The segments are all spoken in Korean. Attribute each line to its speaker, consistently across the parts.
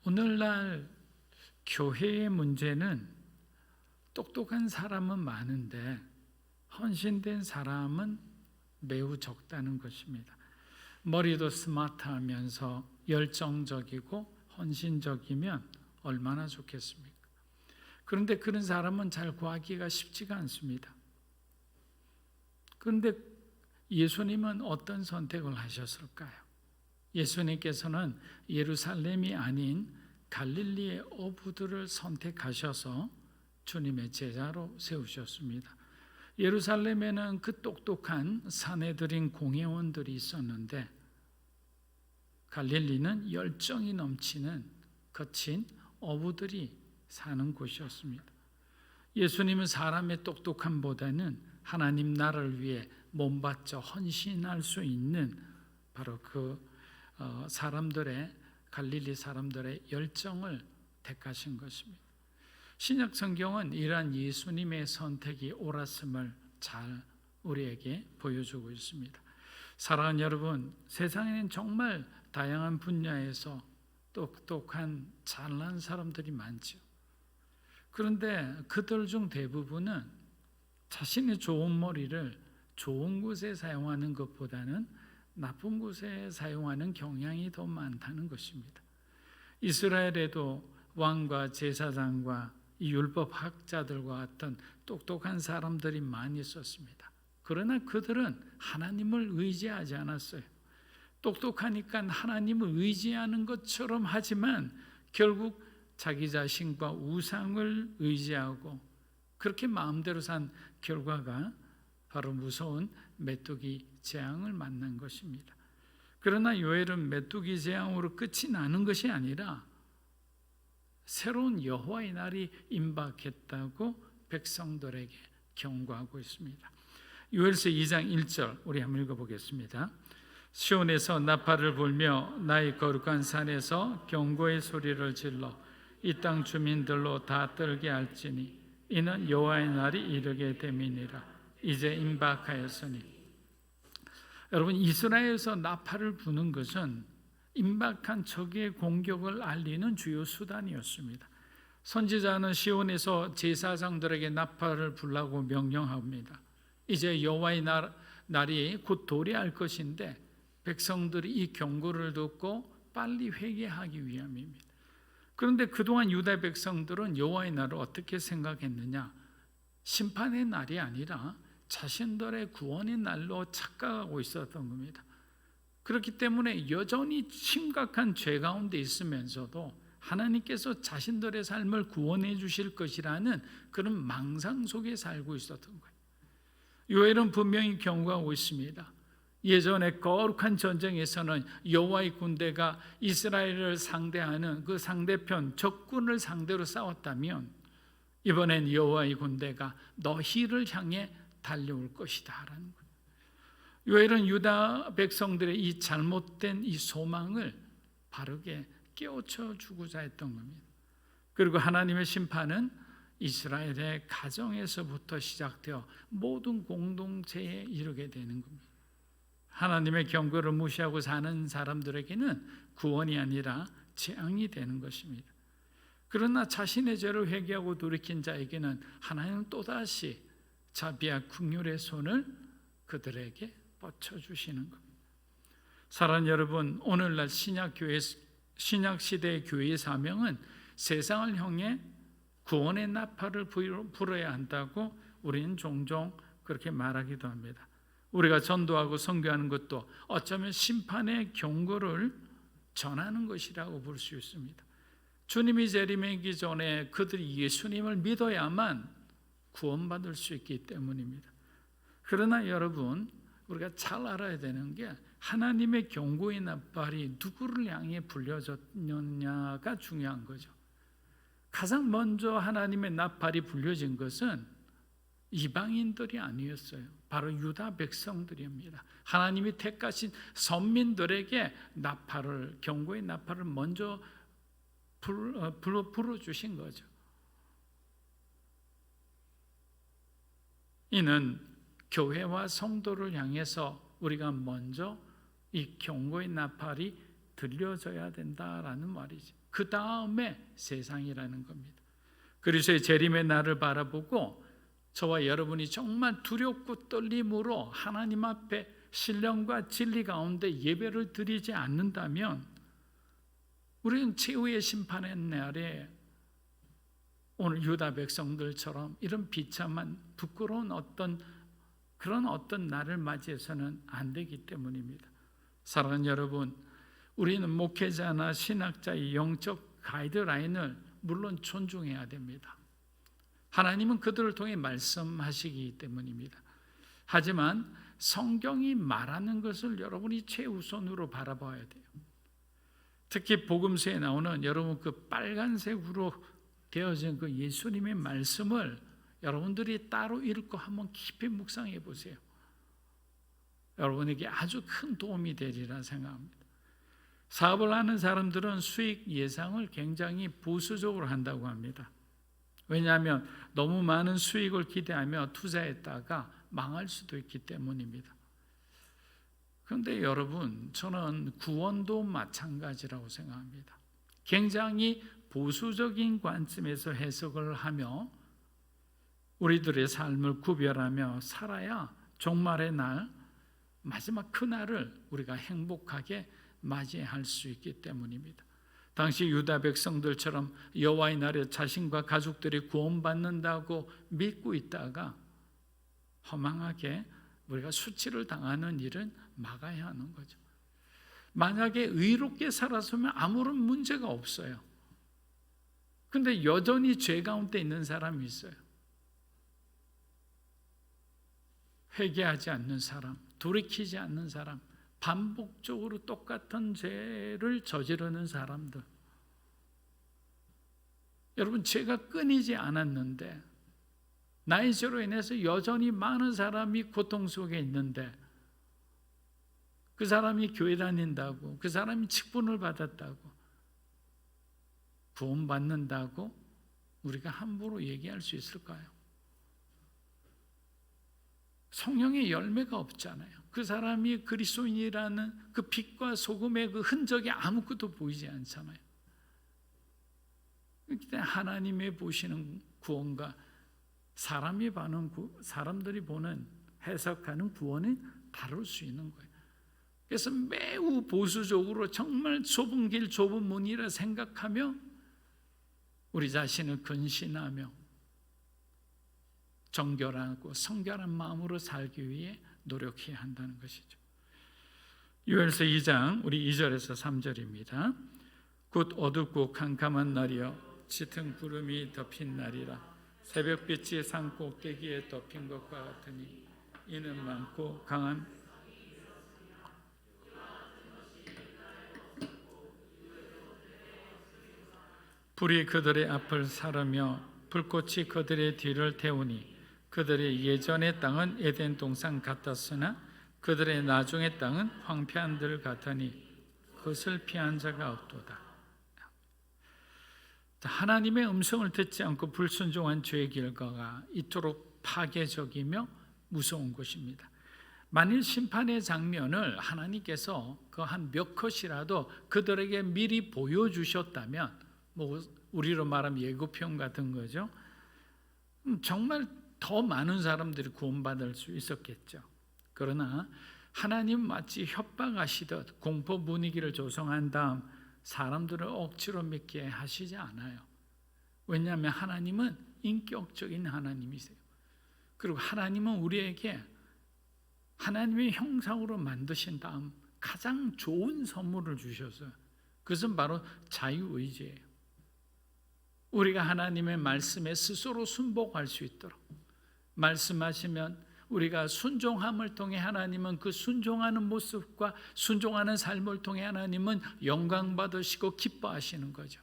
Speaker 1: 오늘날 교회의 문제는 똑똑한 사람은 많은데 헌신된 사람은 매우 적다는 것입니다. 머리도 스마트하면서 열정적이고 헌신적이면 얼마나 좋겠습니까? 그런데 그런 사람은 잘 구하기가 쉽지가 않습니다. 그런데 예수님은 어떤 선택을 하셨을까요? 예수님께서는 예루살렘이 아닌 갈릴리의 어부들을 선택하셔서 주님의 제자로 세우셨습니다. 예루살렘에는 그 똑똑한 사내들인 공회원들이 있었는데 갈릴리는 열정이 넘치는 거친 어부들이 사는 곳이었습니다. 예수님은 사람의 똑똑함보다는 하나님 나라를 위해 몸바쳐 헌신할 수 있는 바로 그 사람들의 갈릴리 사람들의 열정을 택하신 것입니다. 신약 성경은 이러한 예수님의 선택이 옳았음을 잘 우리에게 보여주고 있습니다. 사랑하는 여러분, 세상에는 정말 다양한 분야에서 똑똑한 잘난 사람들이 많죠. 그런데 그들 중 대부분은 자신의 좋은 머리를 좋은 곳에 사용하는 것보다는 나쁜 곳에 사용하는 경향이 더 많다는 것입니다. 이스라엘에도 왕과 제사장과 이 율법학자들과 같은 똑똑한 사람들이 많이 있었습니다. 그러나 그들은 하나님을 의지하지 않았어요. 똑똑하니까 하나님을 의지하는 것처럼 하지만 결국 자기 자신과 우상을 의지하고 그렇게 마음대로 산 결과가 바로 무서운 메뚜기 재앙을 만난 것입니다. 그러나 요엘은 메뚜기 재앙으로 끝이 나는 것이 아니라 새로운 여호와의 날이 임박했다고 백성들에게 경고하고 있습니다. 요엘서 2장 1절 우리 한번 읽어보겠습니다. 시온에서 나팔을 불며 나의 거룩한 산에서 경고의 소리를 질러 이 땅 주민들로 다 떨게 할지니 이는 여호와의 날이 이르게 됨이니라. 이제 임박하였으니. 여러분, 이스라엘에서 나팔을 부는 것은 임박한 적의 공격을 알리는 주요 수단이었습니다. 선지자는 시온에서 제사장들에게 나팔을 불라고 명령합니다. 이제 여호와의 날이 곧 도래할 것인데 백성들이 이 경고를 듣고 빨리 회개하기 위함입니다. 그런데 그동안 유다 백성들은 여호와의 날을 어떻게 생각했느냐? 심판의 날이 아니라 자신들의 구원의 날로 착각하고 있었던 겁니다. 그렇기 때문에 여전히 심각한 죄 가운데 있으면서도 하나님께서 자신들의 삶을 구원해 주실 것이라는 그런 망상 속에 살고 있었던 거예요. 요엘은 분명히 경고하고 있습니다. 예전에 거룩한 전쟁에서는 여호와의 군대가 이스라엘을 상대하는 그 상대편 적군을 상대로 싸웠다면 이번엔 여호와의 군대가 너희를 향해 달려올 것이다 라는 거예요. 요엘은 유다 백성들의 이 잘못된 이 소망을 바르게 깨우쳐 주고자 했던 겁니다. 그리고 하나님의 심판은 이스라엘의 가정에서부터 시작되어 모든 공동체에 이르게 되는 겁니다. 하나님의 경고를 무시하고 사는 사람들에게는 구원이 아니라 재앙이 되는 것입니다. 그러나 자신의 죄를 회개하고 돌이킨 자에게는 하나님은 또다시 자비와 긍휼의 손을 그들에게 뻗쳐주시는 겁니다. 사랑하는 여러분, 오늘날 신약시대의 교회의 사명은 세상을 향해 구원의 나팔을 불어야 한다고 우리는 종종 그렇게 말하기도 합니다. 우리가 전도하고 선교하는 것도 어쩌면 심판의 경고를 전하는 것이라고 볼 수 있습니다. 주님이 재림하기 전에 그들이 예수님을 믿어야만 구원받을 수 있기 때문입니다. 그러나 여러분, 우리가 잘 알아야 되는 게 하나님의 경고의 나팔이 누구를 향해 불려졌느냐가 중요한 거죠. 가장 먼저 하나님의 나팔이 불려진 것은 이방인들이 아니었어요. 바로 유다 백성들입니다. 하나님이 택하신 선민들에게 나팔을, 경고의 나팔을 먼저 불어주신 거죠. 이는 교회와 성도를 향해서 우리가 먼저 이 경고의 나팔이 들려져야 된다라는 말이죠. 그 다음에 세상이라는 겁니다. 그리스도의 재림의 날을 바라보고 저와 여러분이 정말 두렵고 떨림으로 하나님 앞에 신령과 진리 가운데 예배를 드리지 않는다면 우리는 최후의 심판의 날에 오늘 유다 백성들처럼 이런 비참한 부끄러운 그런 날을 맞이해서는 안 되기 때문입니다. 사랑하는 여러분, 우리는 목회자나 신학자의 영적 가이드라인을 물론 존중해야 됩니다. 하나님은 그들을 통해 말씀하시기 때문입니다. 하지만 성경이 말하는 것을 여러분이 최우선으로 바라봐야 돼요. 특히 복음서에 나오는 여러분 그 빨간색으로 되어진 그 예수님의 말씀을 여러분들이 따로 읽고 한번 깊이 묵상해 보세요. 여러분에게 아주 큰 도움이 되리라 생각합니다. 사업을 하는 사람들은 수익 예상을 굉장히 보수적으로 한다고 합니다. 왜냐하면 너무 많은 수익을 기대하며 투자했다가 망할 수도 있기 때문입니다. 그런데 여러분, 저는 구원도 마찬가지라고 생각합니다. 굉장히 보수적인 관점에서 해석을 하며 우리들의 삶을 구별하며 살아야 종말의 날, 마지막 그날을 우리가 행복하게 맞이할 수 있기 때문입니다. 당시 유다 백성들처럼 여호와의 날에 자신과 가족들이 구원받는다고 믿고 있다가 허망하게 우리가 수치를 당하는 일은 막아야 하는 거죠. 만약에 의롭게 살았으면 아무런 문제가 없어요. 근데 여전히 죄 가운데 있는 사람이 있어요. 회개하지 않는 사람, 돌이키지 않는 사람, 반복적으로 똑같은 죄를 저지르는 사람들. 여러분, 죄가 끊이지 않았는데 나의 죄로 인해서 여전히 많은 사람이 고통 속에 있는데 그 사람이 교회 다닌다고, 그 사람이 직분을 받았다고, 구원받는다고 우리가 함부로 얘기할 수 있을까요? 성령의 열매가 없잖아요. 그 사람이 그리스도인이라는 그 빛과 소금의 그 흔적이 아무것도 보이지 않잖아요. 그때 하나님의 보시는 구원과 사람들이 보는 해석하는 구원은 다를 수 있는 거예요. 그래서 매우 보수적으로 정말 좁은 길 좁은 문이라 생각하며 우리 자신을 근신하며 정결하고 성결한 마음으로 살기 위해 노력해야 한다는 것이죠. 요엘서 2장 우리 2절에서 3절입니다. 곧 어둡고 캄캄한 날이여 짙은 구름이 덮인 날이라 새벽빛이 산 꼭대기에 덮인 것과 같으니 이는 많고 강한 불이 그들의 앞을 사르며 불꽃이 그들의 뒤를 태우니 그들의 예전의 땅은 에덴 동산 같았으나 그들의 나중의 땅은 황폐한 들 같으니 그것을 피한 자가 없도다. 하나님의 음성을 듣지 않고 불순종한 죄의 결과가 이토록 파괴적이며 무서운 것입니다. 만일 심판의 장면을 하나님께서 그 한 몇 컷이라도 그들에게 미리 보여주셨다면 우리로 말하면 예고편 같은 거죠. 정말 더 많은 사람들이 구원받을 수 있었겠죠. 그러나 하나님 마치 협박하시듯 공포 분위기를 조성한 다음 사람들을 억지로 믿게 하시지 않아요. 왜냐하면 하나님은 인격적인 하나님이세요. 그리고 하나님은 우리에게 하나님의 형상으로 만드신 다음 가장 좋은 선물을 주셨어요. 그것은 바로 자유의지예요. 우리가 하나님의 말씀에 스스로 순복할 수 있도록 말씀하시면 우리가 순종함을 통해 하나님은 그 순종하는 모습과 순종하는 삶을 통해 하나님은 영광 받으시고 기뻐하시는 거죠.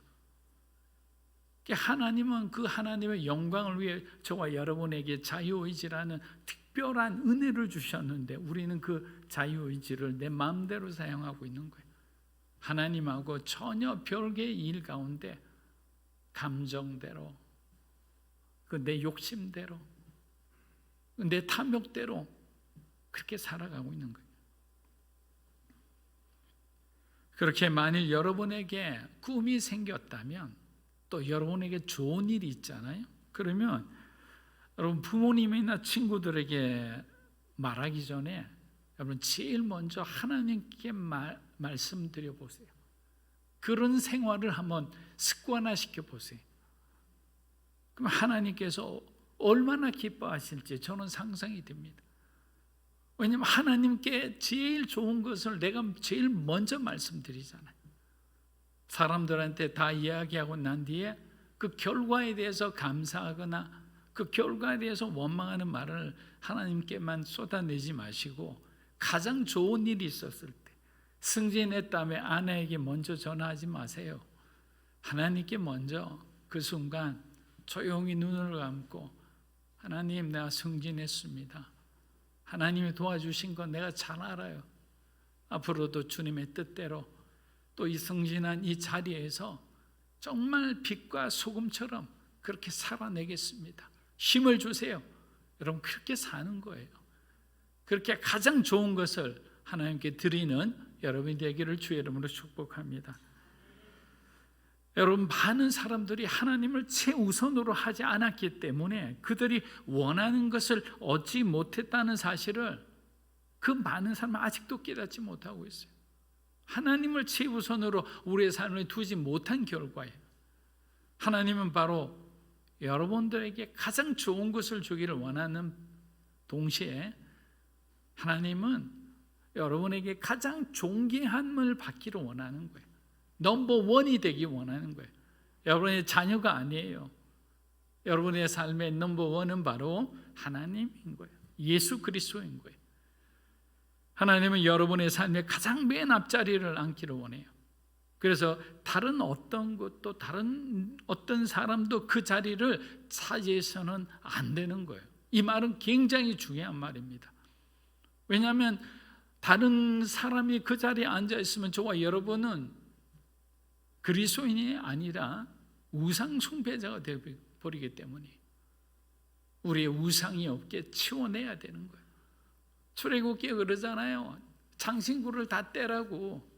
Speaker 1: 하나님은 그 하나님의 영광을 위해 저와 여러분에게 자유의지라는 특별한 은혜를 주셨는데 우리는 그 자유의지를 내 마음대로 사용하고 있는 거예요. 하나님하고 전혀 별개의 일 가운데 감정대로, 내 욕심대로, 내 탐욕대로 그렇게 살아가고 있는 거예요. 그렇게 만일 여러분에게 꿈이 생겼다면 또 여러분에게 좋은 일이 있잖아요. 그러면 여러분 부모님이나 친구들에게 말하기 전에 여러분 제일 먼저 하나님께 말씀드려 보세요. 그런 생활을 한번 습관화시켜 보세요. 그럼 하나님께서 얼마나 기뻐하실지 저는 상상이 됩니다. 왜냐하면 하나님께 제일 좋은 것을 내가 제일 먼저 말씀드리잖아요. 사람들한테 다 이야기하고 난 뒤에 그 결과에 대해서 감사하거나 그 결과에 대해서 원망하는 말을 하나님께만 쏟아내지 마시고 가장 좋은 일이 있었을 때 승진했다며 아내에게 먼저 전화하지 마세요. 하나님께 먼저 그 순간 조용히 눈을 감고 하나님, 내가 승진했습니다. 하나님이 도와주신 건 내가 잘 알아요. 앞으로도 주님의 뜻대로 또 이 승진한 이 자리에서 정말 빛과 소금처럼 그렇게 살아내겠습니다. 힘을 주세요. 여러분, 그렇게 사는 거예요. 그렇게 가장 좋은 것을 하나님께 드리는 여러분이 되기를 주의 이름으로 축복합니다. 여러분, 많은 사람들이 하나님을 최우선으로 하지 않았기 때문에 그들이 원하는 것을 얻지 못했다는 사실을 그 많은 사람은 아직도 깨닫지 못하고 있어요. 하나님을 최우선으로 우리의 삶을 두지 못한 결과예요. 하나님은 바로 여러분들에게 가장 좋은 것을 주기를 원하는 동시에 하나님은 여러분에게 가장 존귀함을 받기를 원하는 거예요. 넘버원이 되기 원하는 거예요. 여러분의 자녀가 아니에요. 여러분의 삶의 넘버원은 바로 하나님인 거예요. 예수 그리스도인 거예요. 하나님은 여러분의 삶의 가장 맨 앞자리를 앉기를 원해요. 그래서 다른 어떤 것도 다른 어떤 사람도 그 자리를 차지해서는 안 되는 거예요. 이 말은 굉장히 중요한 말입니다. 왜냐하면 다른 사람이 그 자리에 앉아 있으면 저와 여러분은 그리스도인이 아니라 우상 숭배자가 되어버리기 때문에 우리의 우상이 없게 치워내야 되는 거예요. 출애굽기에 그러잖아요. 장신구를 다 떼라고.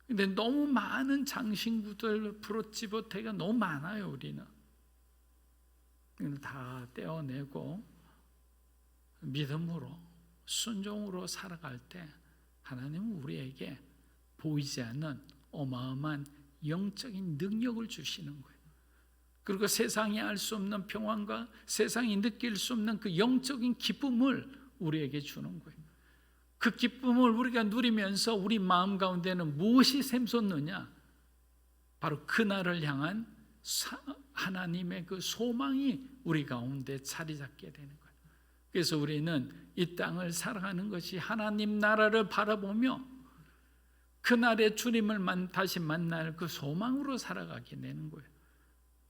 Speaker 1: 근데 너무 많은 장신구들 부러지버태가 너무 많아요. 우리는 다 떼어내고 믿음으로 순종으로 살아갈 때 하나님은 우리에게 보이지 않는 어마어마한 영적인 능력을 주시는 거예요. 그리고 세상이 알 수 없는 평안과 세상이 느낄 수 없는 그 영적인 기쁨을 우리에게 주는 거예요. 그 기쁨을 우리가 누리면서 우리 마음 가운데는 무엇이 샘솟느냐? 바로 그날을 향한 하나님의 그 소망이 우리 가운데 자리 잡게 되는 거예요. 그래서 우리는 이 땅을 살아가는 것이 하나님 나라를 바라보며 그날에 주님을 다시 만날 그 소망으로 살아가게 되는 거예요.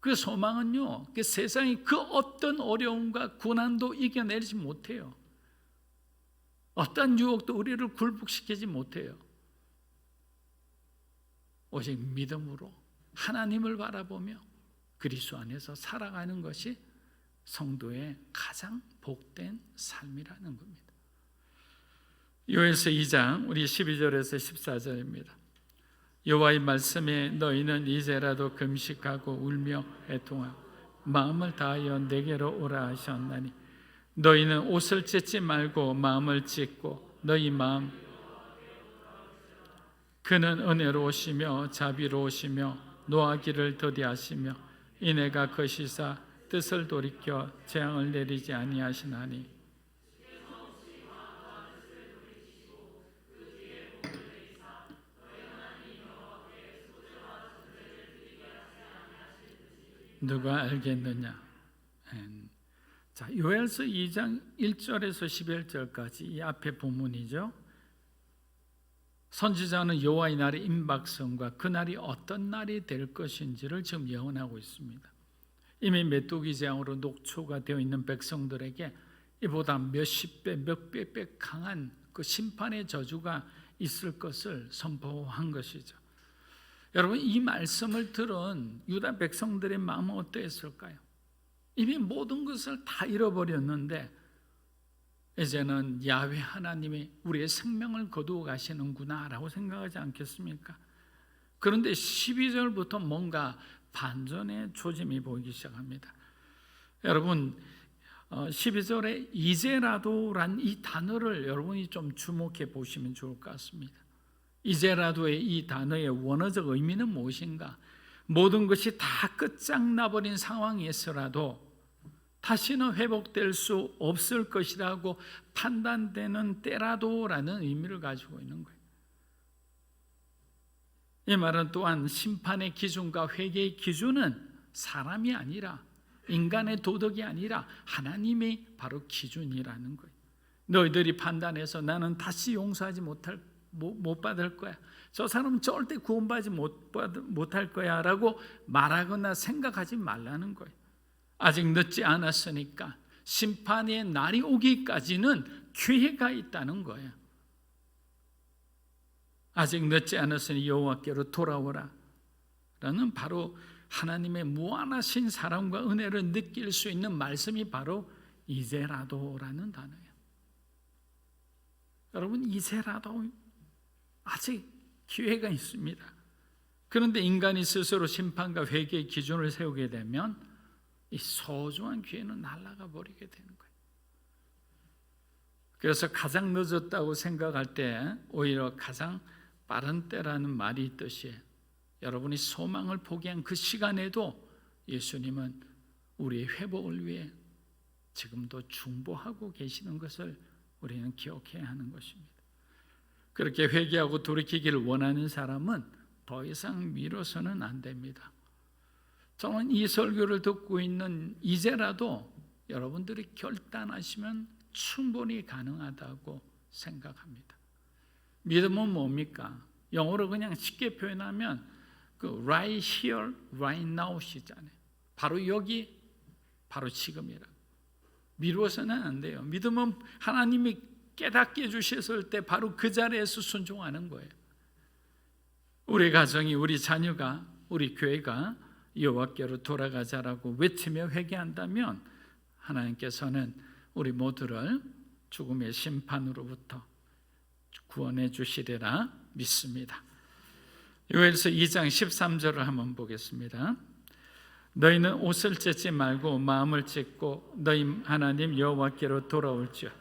Speaker 1: 그 소망은요, 그 세상이 그 어떤 어려움과 고난도 이겨내지 못해요. 어떤 유혹도 우리를 굴복시키지 못해요. 오직 믿음으로 하나님을 바라보며 그리스도 안에서 살아가는 것이 성도의 가장 복된 삶이라는 겁니다. 요엘서 2장 우리 12절에서 14절입니다. 여호와의 말씀에 너희는 이제라도 금식하고 울며 애통하고 마음을 다하여 내게로 오라 하셨나니 너희는 옷을 찢지 말고 마음을 찢고 너희 마음 그는 은혜로우시며 자비로우시며 노하기를 더디하시며 이내가 거시사 뜻을 돌이켜 재앙을 내리지 아니하시나니 누가 알겠느냐? 자, 요엘서 2장 1절에서 11절까지 이 앞에 본문이죠. 선지자는 여호와의 날의 임박성과 그 날이 어떤 날이 될 것인지를 지금 예언하고 있습니다. 이미 메뚜기 재앙으로 녹초가 되어 있는 백성들에게 이보다 몇십 배, 몇백 배 강한 그 심판의 저주가 있을 것을 선포한 것이죠. 여러분, 이 말씀을 들은 유다 백성들의 마음은 어떠했을까요? 이미 모든 것을 다 잃어버렸는데 이제는 야훼 하나님이 우리의 생명을 거두어 가시는구나 라고 생각하지 않겠습니까? 그런데 12절부터 뭔가 반전의 조짐이 보이기 시작합니다. 여러분 12절에 이제라도란 이 단어를 여러분이 좀 주목해 보시면 좋을 것 같습니다. 이제라도의 이 단어의 원어적 의미는 무엇인가? 모든 것이 다 끝장나버린 상황에서라도 다시는 회복될 수 없을 것이라고 판단되는 때라도라는 의미를 가지고 있는 거예요. 이 말은 또한 심판의 기준과 회개의 기준은 사람이 아니라, 인간의 도덕이 아니라 하나님의 바로 기준이라는 거예요. 너희들이 판단해서 나는 다시 용서하지 못 받을 거야, 저 사람은 절대 구원받지 못할 거야 라고 말하거나 생각하지 말라는 거예요. 아직 늦지 않았으니까 심판의 날이 오기까지는 기회가 있다는 거예요. 아직 늦지 않았으니 여호와께로 돌아오라 라는 바로 하나님의 무한하신 사랑과 은혜를 느낄 수 있는 말씀이 바로 이제라도라는 단어예요. 여러분, 이제라도 아직 기회가 있습니다. 그런데 인간이 스스로 심판과 회개의 기준을 세우게 되면 이 소중한 기회는 날아가 버리게 되는 거예요. 그래서 가장 늦었다고 생각할 때 오히려 가장 빠른 때라는 말이 있듯이 여러분이 소망을 포기한 그 시간에도 예수님은 우리의 회복을 위해 지금도 중보하고 계시는 것을 우리는 기억해야 하는 것입니다. 그렇게 회개하고 돌이키기를 원하는 사람은 더 이상 미뤄서는 안 됩니다. 저는 이 설교를 듣고 있는 이제라도 여러분들이 결단하시면 충분히 가능하다고 생각합니다. 믿음은 뭡니까? 영어로 그냥 쉽게 표현하면 그 right here, right now 시잖아요. 바로 여기, 바로 지금이라. 미루어서는 안 돼요. 믿음은 하나님이 깨닫게 해주셨을 때 바로 그 자리에서 순종하는 거예요. 우리 가정이, 우리 자녀가, 우리 교회가 여호와께로 돌아가자라고 외치며 회개한다면 하나님께서는 우리 모두를 죽음의 심판으로부터 구원해 주시리라 믿습니다. 요엘서 2장 13절을 한번 보겠습니다. 너희는 옷을 찢지 말고 마음을 찢고 너희 하나님 여호와께로 돌아올지어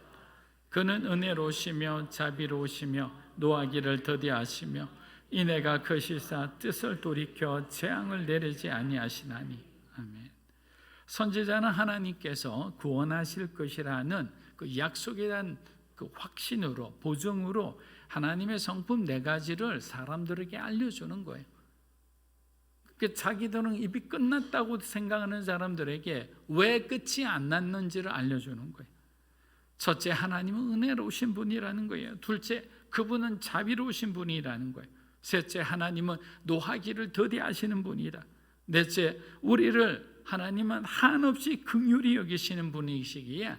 Speaker 1: 그는 은혜로우시며 자비로우시며 노하기를 더디하시며 이내가 거시사 뜻을 돌이켜 재앙을 내리지 아니하시나니. 아멘. 선지자는 하나님께서 구원하실 것이라는 그 약속에 대한 그 확신으로, 보증으로 하나님의 성품 4가지를 사람들에게 알려주는 거예요. 자기들은 입이 끝났다고 생각하는 사람들에게 왜 끝이 안 났는지를 알려주는 거예요. 첫째, 하나님은 은혜로우신 분이라는 거예요. 둘째, 그분은 자비로우신 분이라는 거예요. 셋째, 하나님은 노하기를 더디하시는 분이다. 넷째, 우리를 하나님은 한없이 긍휼히 여기시는 분이시기에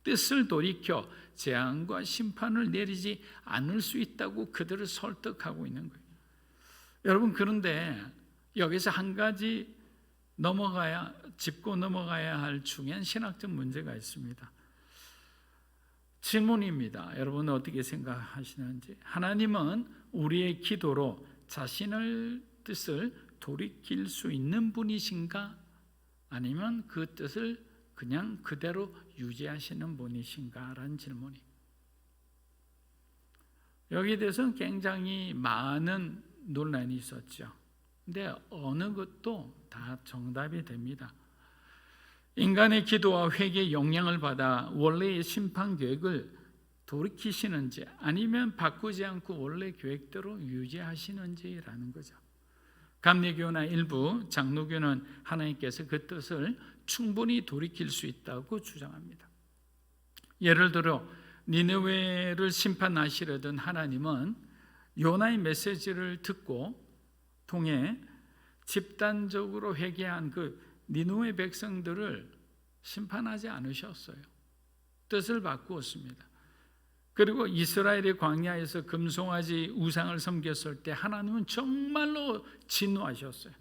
Speaker 1: 뜻을 돌이켜 재앙과 심판을 내리지 않을 수 있다고 그들을 설득하고 있는 거예요. 여러분, 그런데 여기서 한 가지 짚고 넘어가야 할 중요한 신학적 문제가 있습니다. 질문입니다. 여러분은 어떻게 생각하시는지. 하나님은 우리의 기도로 자신의 뜻을 돌이킬 수 있는 분이신가? 아니면 그 뜻을 그냥 그대로 유지하시는 분이신가? 라는 질문이. 여기에 대해서는 굉장히 많은 논란이 있었죠. 근데 어느 것도 다 정답이 됩니다. 인간의 기도와 회개의 영향을 받아 원래의 심판 계획을 돌이키시는지 아니면 바꾸지 않고 원래 계획대로 유지하시는지라는 거죠. 감리교나 일부 장로교는 하나님께서 그 뜻을 충분히 돌이킬 수 있다고 주장합니다. 예를 들어 니느웨를 심판하시려던 하나님은 요나의 메시지를 듣고 통해 집단적으로 회개한 그 니느웨 백성들을 심판하지 않으셨어요. 뜻을 바꾸었습니다. 그리고 이스라엘의 광야에서 금송아지 우상을 섬겼을 때 하나님은 정말로 진노하셨어요.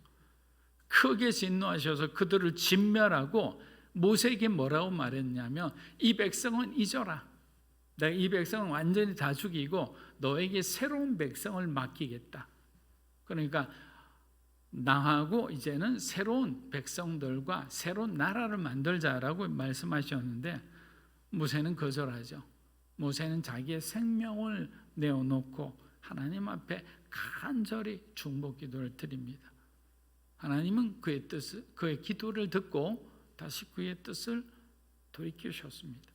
Speaker 1: 크게 진노하셔서 그들을 진멸하고 모세에게 뭐라고 말했냐면 이 백성은 잊어라. 내가 이 백성을 완전히 다 죽이고 너에게 새로운 백성을 맡기겠다. 그러니까 나하고 이제는 새로운 백성들과 새로운 나라를 만들자라고 말씀하셨는데 모세는 거절하죠. 모세는 자기의 생명을 내어놓고 하나님 앞에 간절히 중보 기도를 드립니다. 하나님은 그의 기도를 듣고 다시 그의 뜻을 돌이키셨습니다.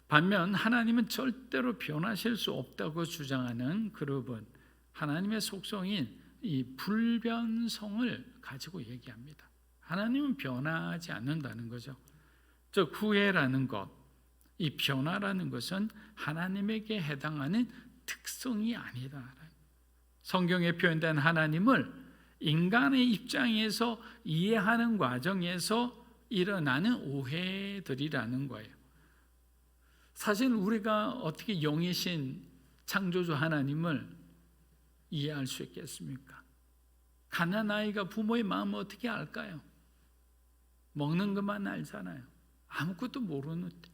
Speaker 1: 반면 하나님은 절대로 변하실 수 없다고 주장하는 그룹은 하나님의 속성인 이 불변성을 가지고 얘기합니다. 하나님은 변하지 않는다는 거죠. 즉 후회라는 것, 이 변화라는 것은 하나님에게 해당하는 특성이 아니다. 성경에 표현된 하나님을 인간의 입장에서 이해하는 과정에서 일어나는 오해들이라는 거예요. 사실 우리가 어떻게 영이신 창조주 하나님을 이해할 수 있겠습니까? 가난 아이가 부모의 마음을 어떻게 알까요? 먹는 것만 알잖아요. 아무것도 모르는데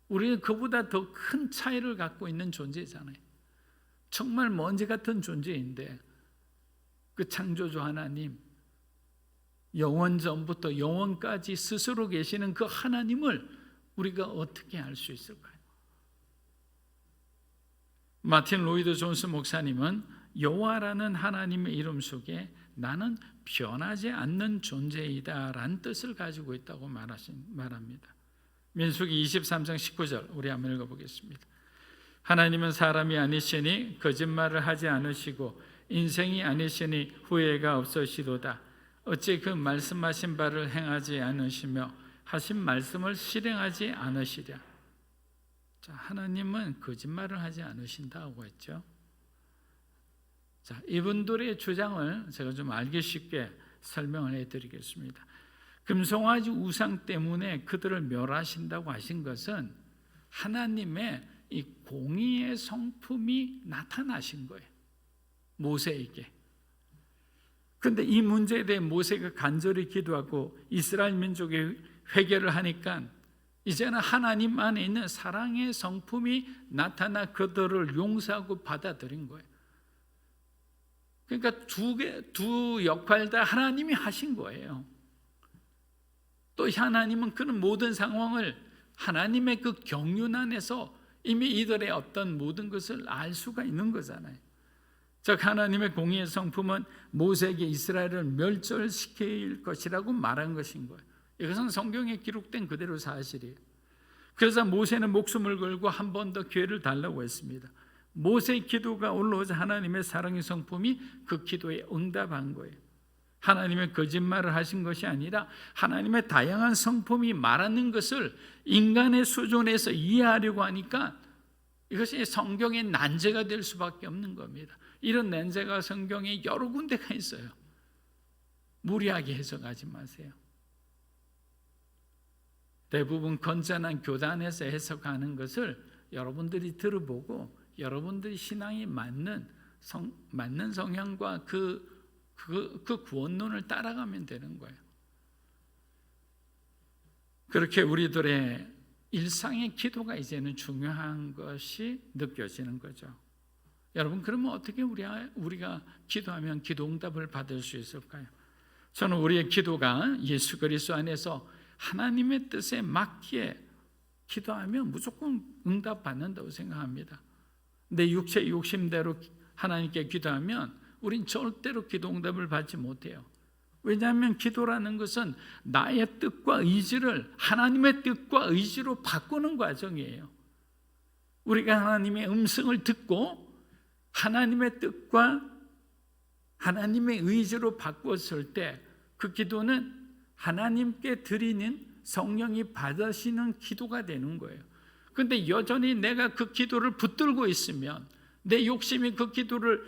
Speaker 1: 우리는 그보다 더 큰 차이를 갖고 있는 존재잖아요. 정말 먼지 같은 존재인데 그 창조주 하나님, 영원 전부터 영원까지 스스로 계시는 그 하나님을 우리가 어떻게 알 수 있을까요? 마틴 로이드 존스 목사님은 여호와라는 하나님의 이름 속에 나는 변하지 않는 존재이다라는 뜻을 가지고 있다고 말합니다. 민수기 23장 19절 우리 한번 읽어보겠습니다. 하나님은 사람이 아니시니 거짓말을 하지 않으시고 인생이 아니시니 후회가 없으시도다. 어찌 그 말씀하신 바를 행하지 않으시며 하신 말씀을 실행하지 않으시랴. 자, 하나님은 거짓말을 하지 않으신다고 했죠. 자, 이분들의 주장을 제가 좀 알기 쉽게 설명을 해드리겠습니다. 금송아지 우상 때문에 그들을 멸하신다고 하신 것은 하나님의 이 공의의 성품이 나타나신 거예요. 모세에게. 그런데 이 문제에 대해 모세가 간절히 기도하고 이스라엘 민족의 회개를 하니까 이제는 하나님 안에 있는 사랑의 성품이 나타나 그들을 용서하고 받아들인 거예요. 그러니까 두 역할 다 하나님이 하신 거예요. 또 하나님은 그런 모든 상황을 하나님의 그 경륜 안에서 이미 이들의 어떤 모든 것을 알 수가 있는 거잖아요. 즉 하나님의 공의의 성품은 모세에게 이스라엘을 멸절시킬 것이라고 말한 것인 거예요. 이것은 성경에 기록된 그대로 사실이에요. 그래서 모세는 목숨을 걸고 한 번 더 기회를 달라고 했습니다. 모세의 기도가 올라오자 하나님의 사랑의 성품이 그 기도에 응답한 거예요. 하나님의 거짓말을 하신 것이 아니라 하나님의 다양한 성품이 말하는 것을 인간의 수준에서 이해하려고 하니까 이것이 성경의 난제가 될 수밖에 없는 겁니다. 이런 난제가 성경에 여러 군데가 있어요. 무리하게 해석하지 마세요. 대부분 건전한 교단에서 해석하는 것을 여러분들이 들어보고 여러분들이 신앙이 맞는 성향과 그 구원론을 따라가면 되는 거예요. 그렇게 우리들의 일상의 기도가 이제는 중요한 것이 느껴지는 거죠. 여러분, 그러면 어떻게 우리가 기도하면 기도 응답을 받을 수 있을까요? 저는 우리의 기도가 예수 그리스도 안에서 하나님의 뜻에 맞기에 기도하면 무조건 응답받는다고 생각합니다. 내 육체의 욕심대로 하나님께 기도하면 우린 절대로 기도 응답을 받지 못해요. 왜냐하면 기도라는 것은 나의 뜻과 의지를 하나님의 뜻과 의지로 바꾸는 과정이에요. 우리가 하나님의 음성을 듣고 하나님의 뜻과 하나님의 의지로 바꿨을 때 그 기도는 하나님께 드리는 성령이 받으시는 기도가 되는 거예요. 그런데 여전히 내가 그 기도를 붙들고 있으면, 내 욕심이 그 기도를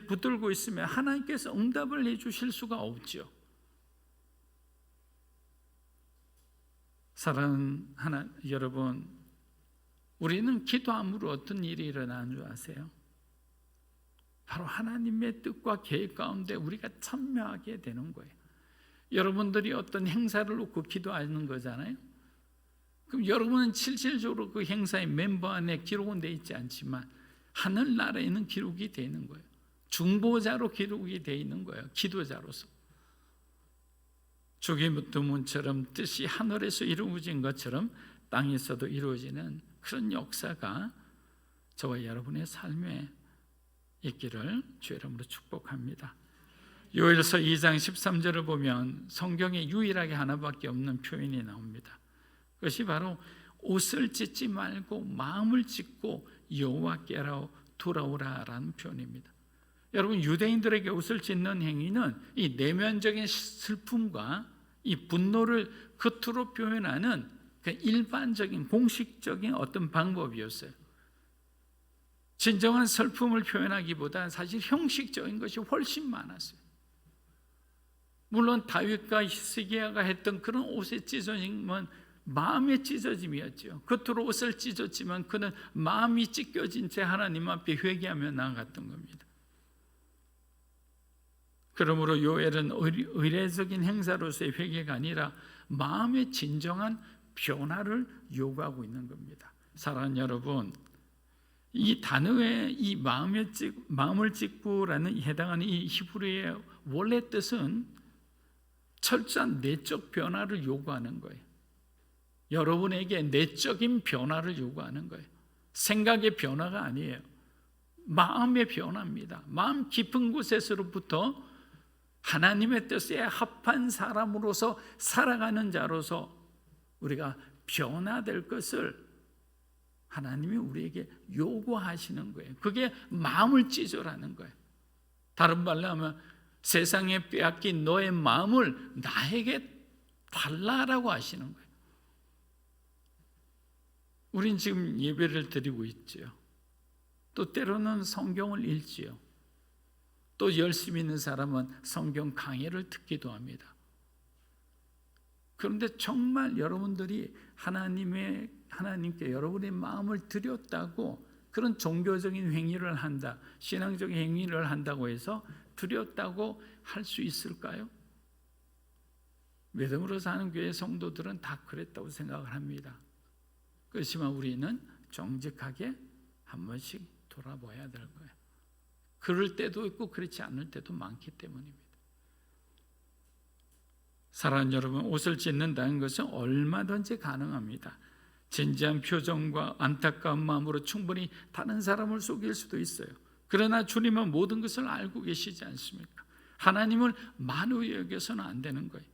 Speaker 1: 붙들고 있으면 하나님께서 응답을 해주실 수가 없죠. 사랑하는 여러분, 우리는 기도함으로 어떤 일이 일어나는 줄 아세요? 바로 하나님의 뜻과 계획 가운데 우리가 참여하게 되는 거예요. 여러분들이 어떤 행사를 놓고 기도하는 거잖아요. 그럼 여러분은 실질적으로 그 행사의 멤버 안에 기록은 되어 있지 않지만 하늘나라에는 기록이 되는 거예요. 중보자로 기록이 되어 있는 거예요. 기도자로서. 주기도문처럼 뜻이 하늘에서 이루어진 것처럼 땅에서도 이루어지는 그런 역사가 저와 여러분의 삶에 있기를 주의 이름으로 축복합니다. 요엘서 2장 13절을 보면 성경에 유일하게 하나밖에 없는 표현이 나옵니다. 그것이 바로 옷을 찢지 말고 마음을 찢고 여호와께로 돌아오라라는 표현입니다. 여러분, 유대인들에게 옷을 찢는 행위는 이 내면적인 슬픔과 이 분노를 겉으로 표현하는 일반적인 공식적인 어떤 방법이었어요. 진정한 슬픔을 표현하기보다 사실 형식적인 것이 훨씬 많았어요. 물론 다윗과 히스기야가 했던 그런 옷의 찢어짐은 마음의 찢어짐이었죠. 겉으로 옷을 찢었지만 그는 마음이 찢겨진 채 하나님 앞에 회개하며 나아갔던 겁니다. 그러므로 요엘은 의례적인 행사로서의 회개가 아니라 마음의 진정한 변화를 요구하고 있는 겁니다. 사랑하는 여러분, 이 단어의 이 마음을 찢고라는 해당하는 이 히브리어의 원래 뜻은 철저한 내적 변화를 요구하는 거예요. 여러분에게 내적인 변화를 요구하는 거예요. 생각의 변화가 아니에요. 마음의 변화입니다. 마음 깊은 곳에서부터 하나님의 뜻에 합한 사람으로서 살아가는 자로서 우리가 변화될 것을 하나님이 우리에게 요구하시는 거예요. 그게 마음을 찢으라는 거예요. 다른 말로 하면 세상에 빼앗긴 너의 마음을 나에게 달라라고 하시는 거예요. 우린 지금 예배를 드리고 있지요. 또 때로는 성경을 읽지요. 또 열심히 있는 사람은 성경 강해를 듣기도 합니다. 그런데 정말 여러분들이 하나님께 여러분의 마음을 드렸다고 그런 종교적인 행위를 한다, 신앙적인 행위를 한다고 해서 드렸다고 할 수 있을까요? 믿음으로 사는 교회 성도들은 다 그랬다고 생각을 합니다. 그렇지만 우리는 정직하게 한 번씩 돌아봐야 될 거예요. 그럴 때도 있고 그렇지 않을 때도 많기 때문입니다. 사랑하는 여러분, 옷을 찢는다는 것은 얼마든지 가능합니다. 진지한 표정과 안타까운 마음으로 충분히 다른 사람을 속일 수도 있어요. 그러나 주님은 모든 것을 알고 계시지 않습니까? 하나님을 만우에 여겨서는 안 되는 거예요.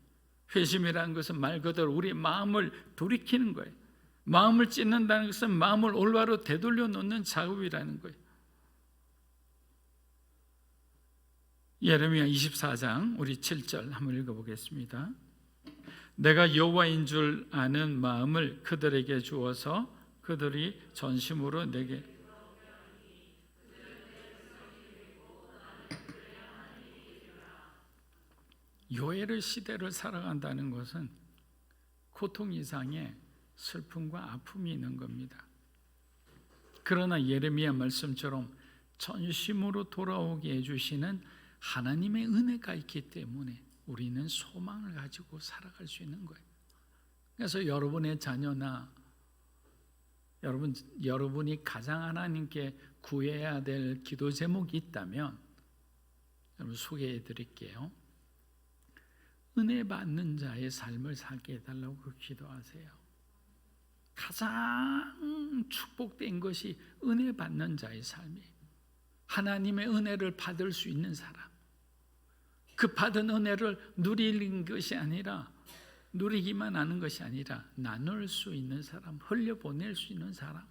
Speaker 1: 회심이라는 것은 말 그대로 우리의 마음을 돌이키는 거예요. 마음을 찢는다는 것은 마음을 올바로 되돌려 놓는 작업이라는 거예요. 예레미야 24장 우리 7절 한번 읽어보겠습니다. 내가 여호와인 줄 아는 마음을 그들에게 주어서 그들이 전심으로 내게 요엘의 시대를 살아간다는 것은 고통 이상의 슬픔과 아픔이 있는 겁니다. 그러나 예레미야 말씀처럼 전심으로 돌아오게 해주시는 하나님의 은혜가 있기 때문에 우리는 소망을 가지고 살아갈 수 있는 거예요. 그래서 여러분의 자녀나 여러분이 가장 하나님께 구해야 될 기도 제목이 있다면 여러분 소개해 드릴게요. 은혜 받는 자의 삶을 살게 해달라고 기도하세요. 가장 축복된 것이 은혜 받는 자의 삶이에요. 하나님의 은혜를 받을 수 있는 사람, 그 받은 은혜를 누리는 것이 아니라 누리기만 하는 것이 아니라 나눌 수 있는 사람, 흘려보낼 수 있는 사람.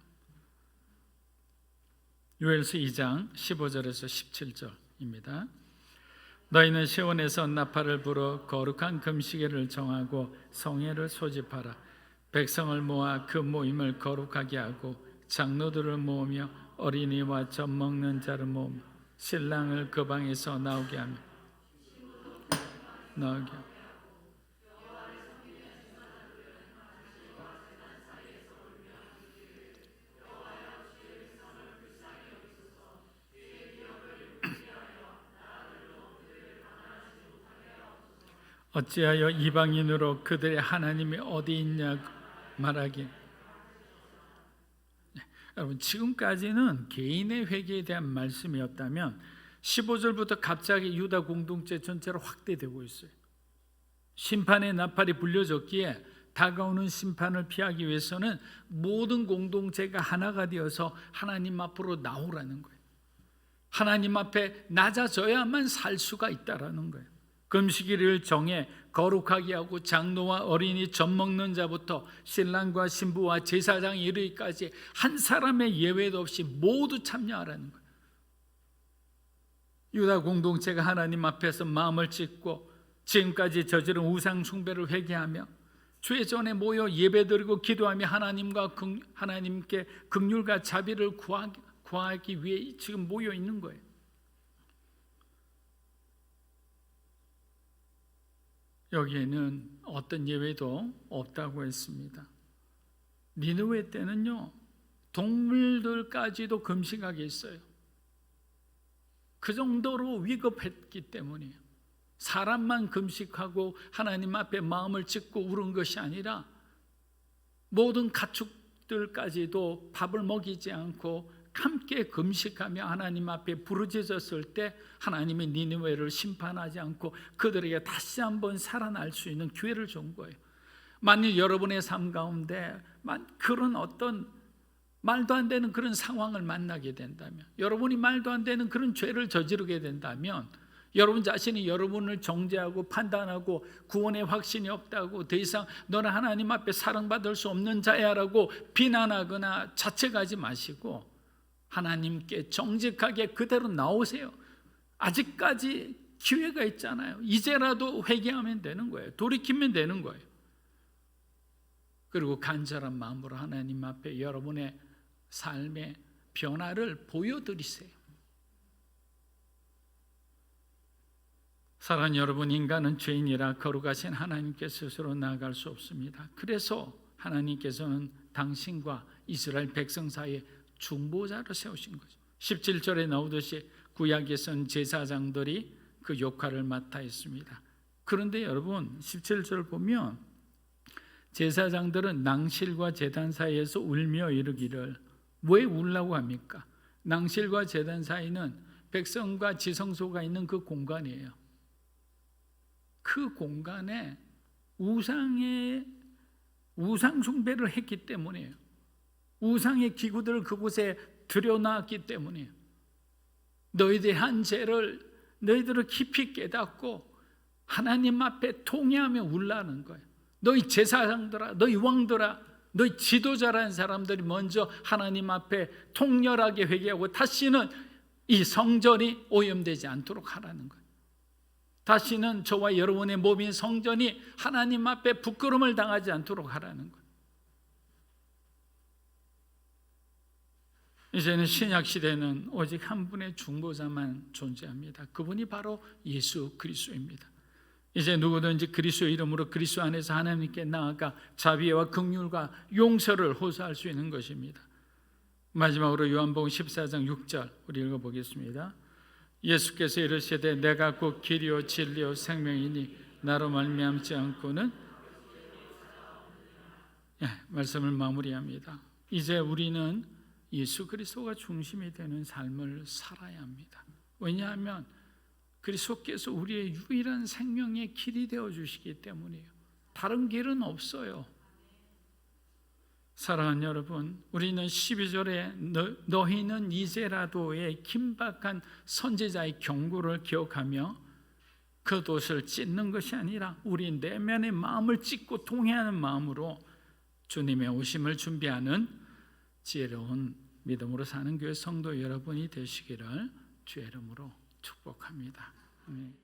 Speaker 1: 요엘서 2장 15절에서 17절입니다. 너희는 시온에서 나팔을 불어 거룩한 금시계를 정하고 성회를 소집하라. 백성을 모아 그 모임을 거룩하게 하고 장로들을 모으며 어린이와 젖 먹는 자를 모으며 신랑을 그 방에서 나오게 하며 어찌하여 이방인으로 그들의 하나님이 어디 있냐고 말하기. 여러분, 지금까지는 개인의 회개에 대한 말씀이었다면 15절부터 갑자기 유다 공동체 전체로 확대되고 있어요. 심판의 나팔이 불려졌기에 다가오는 심판을 피하기 위해서는 모든 공동체가 하나가 되어서 하나님 앞으로 나오라는 거예요. 하나님 앞에 낮아져야만 살 수가 있다라는 거예요. 금식일을 정해 거룩하게 하고 장로와 어린이 젖 먹는 자부터 신랑과 신부와 제사장 이르기까지 한 사람의 예외도 없이 모두 참여하라는 거예요. 유다 공동체가 하나님 앞에서 마음을 찢고 지금까지 저지른 우상 숭배를 회개하며 주의 전에 모여 예배드리고 기도하며 하나님께 긍휼과 자비를 구하기 위해 지금 모여 있는 거예요. 여기에는 어떤 예외도 없다고 했습니다. 니느웨 때는요, 동물들까지도 금식하게 했어요. 그 정도로 위급했기 때문이에요. 사람만 금식하고 하나님 앞에 마음을 찢고 울은 것이 아니라 모든 가축들까지도 밥을 먹이지 않고 함께 금식하며 하나님 앞에 부르짖었을 때 하나님이 니느웨를 심판하지 않고 그들에게 다시 한번 살아날 수 있는 기회를 준 거예요. 만일 여러분의 삶 가운데 그런 어떤 말도 안 되는 그런 상황을 만나게 된다면, 여러분이 말도 안 되는 그런 죄를 저지르게 된다면, 여러분 자신이 여러분을 정죄하고 판단하고 구원의 확신이 없다고, 더 이상 너는 하나님 앞에 사랑받을 수 없는 자야라고 비난하거나 자책하지 마시고 하나님께 정직하게 그대로 나오세요. 아직까지 기회가 있잖아요. 이제라도 회개하면 되는 거예요. 돌이키면 되는 거예요. 그리고 간절한 마음으로 하나님 앞에 여러분의 삶의 변화를 보여드리세요. 사랑하는 여러분, 인간은 죄인이라 거룩하신 하나님께 스스로 나아갈 수 없습니다. 그래서 하나님께서는 당신과 이스라엘 백성 사이에 중보자로 세우신 거죠. 17절에 나오듯이 구약에선 제사장들이 그 역할을 맡아 있습니다. 그런데 여러분, 17절 보면 제사장들은 낭실과 제단 사이에서 울며 이르기를, 왜 울라고 합니까? 낭실과 제단 사이는 백성과 지성소가 있는 그 공간이에요. 그 공간에 우상 숭배를 했기 때문이에요. 우상의 기구들을 그곳에 들여놨기 때문이에요. 너희들의 한 죄를 너희들을 깊이 깨닫고 하나님 앞에 통회하며 울라는 거예요. 너희 제사장들아, 너희 왕들아, 너희 지도자라는 사람들이 먼저 하나님 앞에 통렬하게 회개하고 다시는 이 성전이 오염되지 않도록 하라는 거예요. 다시는 저와 여러분의 몸인 성전이 하나님 앞에 부끄러움을 당하지 않도록 하라는 거예요. 이제는 신약 시대는 오직 한 분의 중보자만 존재합니다. 그분이 바로 예수 그리스도입니다. 이제 누구든지 그리스도 이름으로 그리스도 안에서 하나님께 나아가 자비와 긍휼과 용서를 호소할 수 있는 것입니다. 마지막으로 요한복음 14장 6절 우리 읽어보겠습니다. 예수께서 이르시되 내가 곧 길이요 진리요 생명이니 나로 말미암지 않고는, 말씀을 마무리합니다. 이제 우리는 예수 그리스도가 중심이 되는 삶을 살아야 합니다. 왜냐하면 그리스도께서 우리의 유일한 생명의 길이 되어 주시기 때문이에요. 다른 길은 없어요. 사랑하는 여러분, 우리는 12절에 너희는 이제라도의 긴박한 선지자의 경고를 기억하며 그 돛을 찢는 것이 아니라 우리 내면의 마음을 찢고 통회하는 마음으로 주님의 오심을 준비하는 지혜로운 믿음으로 사는 교회 성도 여러분이 되시기를 주의 이름으로 축복합니다. 아멘.